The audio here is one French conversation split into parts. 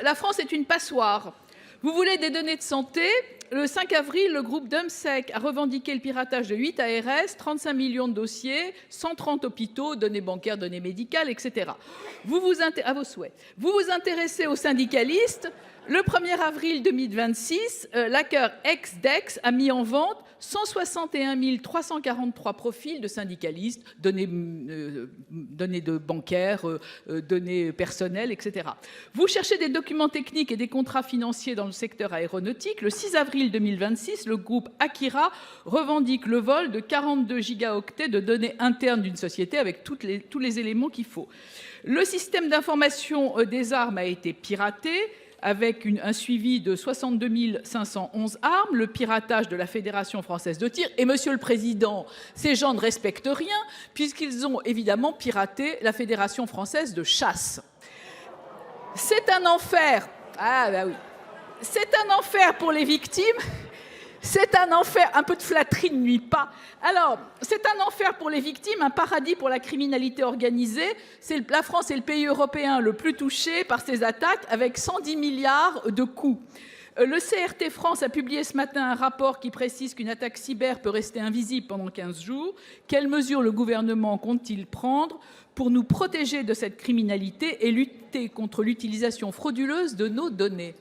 la France est une passoire. Vous voulez des données de santé? Le 5 avril, le groupe Dumsec a revendiqué le piratage de 8 ARS, 35 millions de dossiers, 130 hôpitaux, données bancaires, données médicales, etc. À vos souhaits. Vous vous intéressez aux syndicalistes. Le 1er avril 2026, l'hacker XDEX a mis en vente 161 343 profils de syndicalistes, données de bancaires, données personnelles, etc. Vous cherchez des documents techniques et des contrats financiers dans le secteur aéronautique. Le 6 avril 2026, le groupe Akira revendique le vol de 42 gigaoctets de données internes d'une société avec tous les éléments qu'il faut. Le système d'information des armes a été piraté, avec un suivi de 62 511 armes, le piratage de la Fédération française de tir. Et Monsieur le Président, ces gens ne respectent rien, puisqu'ils ont évidemment piraté la Fédération française de chasse. C'est un enfer. Ah bah oui. C'est un enfer pour les victimes. C'est un enfer. Un peu de flatterie ne nuit pas. Alors, c'est un enfer pour les victimes, un paradis pour la criminalité organisée. La France est le pays européen le plus touché par ces attaques, avec 110 milliards de coûts. Le CRT France a publié ce matin un rapport qui précise qu'une attaque cyber peut rester invisible pendant 15 jours. Quelles mesures le gouvernement compte-t-il prendre pour nous protéger de cette criminalité et lutter contre l'utilisation frauduleuse de nos données?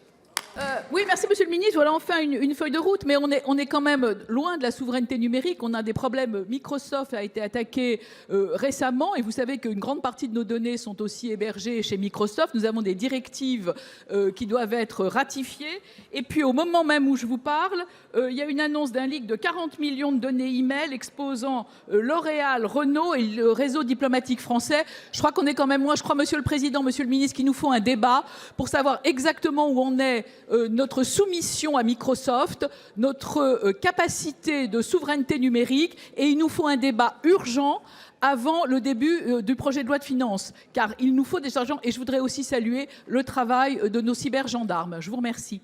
Oui, merci Monsieur le Ministre. Voilà enfin une feuille de route, mais on est quand même loin de la souveraineté numérique. On a des problèmes. Microsoft a été attaqué récemment, et vous savez qu'une grande partie de nos données sont aussi hébergées chez Microsoft. Nous avons des directives qui doivent être ratifiées. Et puis au moment même où je vous parle, il y a une annonce d'un leak de 40 millions de données email exposant L'Oréal, Renault et le réseau diplomatique français. Je crois qu'on est quand même loin. Je crois, Monsieur le Président, Monsieur le Ministre, qu'il nous faut un débat pour savoir exactement où on est. Notre soumission à Microsoft, notre capacité de souveraineté numérique, et il nous faut un débat urgent avant le début du projet de loi de finances, car il nous faut des argents. Et je voudrais aussi saluer le travail de nos cybergendarmes. Je vous remercie.